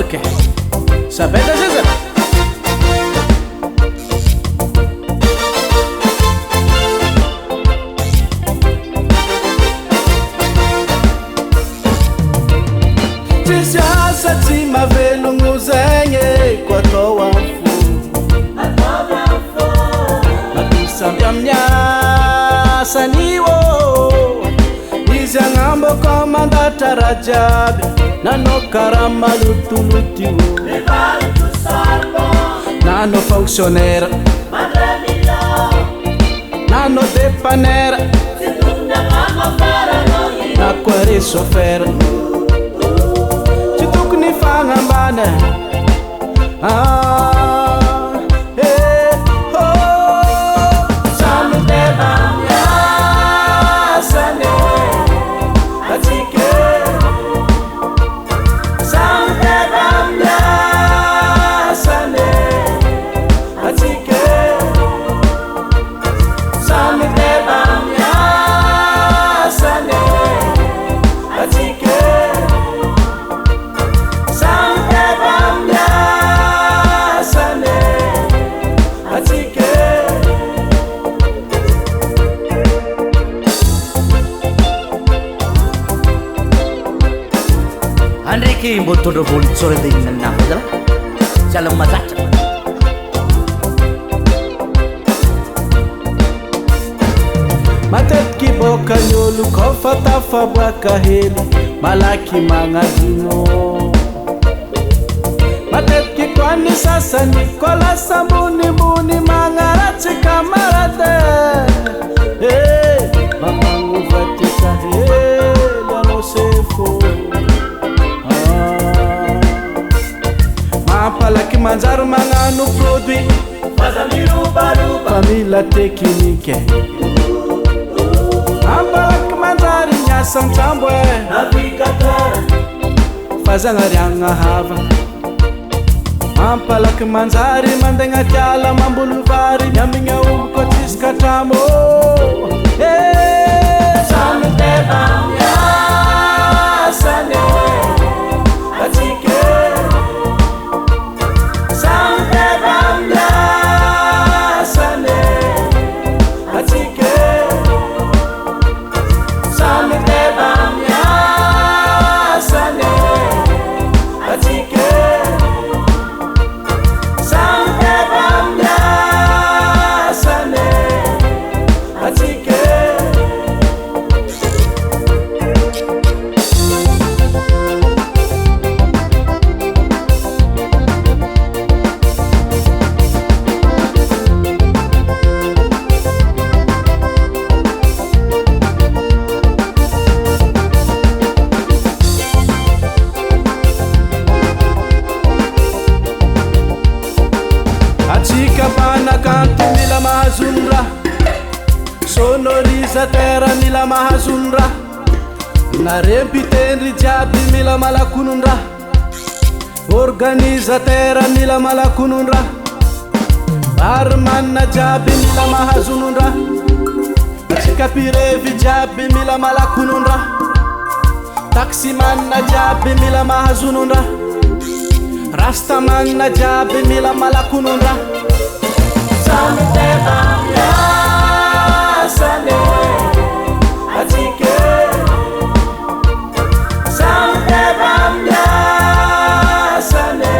Ok, sapete cosa? Ci siasa ci ma velongo zegny ko atao amin'ny fo samby amin'ny asan'io izy agnambako mandatra raha jiaby nanao karaha malotoloty io nanao fonctionnaire nanao dépanneur na koa re chauffeur tsy tokony fagnambana Andreki mbo tondro volontsôra dia ihinanana zala tsy ala mazatra matetiky boka ny olo kofa tafaboaka hely malaky magnadino matetiky koa ny sasany koa lasa monimony magnaratsy kamarade mamagnovatika hely anao sefo mampalaky manjary magnano produit fa mila teknike mampalaky manjary miasa antsambo fa zagnariagna hava mampalaky manjary mandegna tiala mambolo vary miamigna ombo koa tsisy katramo samy teba miasane atsike Banakanto mila mahazonra sonorisateur mila mahazonra na rempitendry jiaby mila malakononra organisateur mila malakononra barman jiaby mila mahazononra atsika pirevi jiaby mila malakononra taximan jiaby mila mahazononra rastaman jiaby mila malakononra samy teba miasane atsike samy teba miasane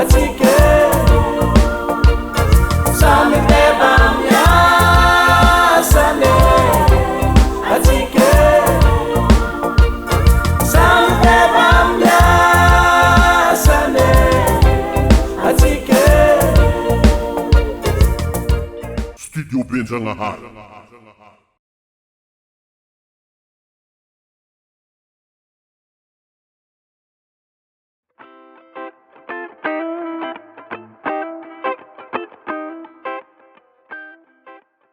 atsike samy teba miasane atsike samy teba miasane atsike Studio Benjanahar.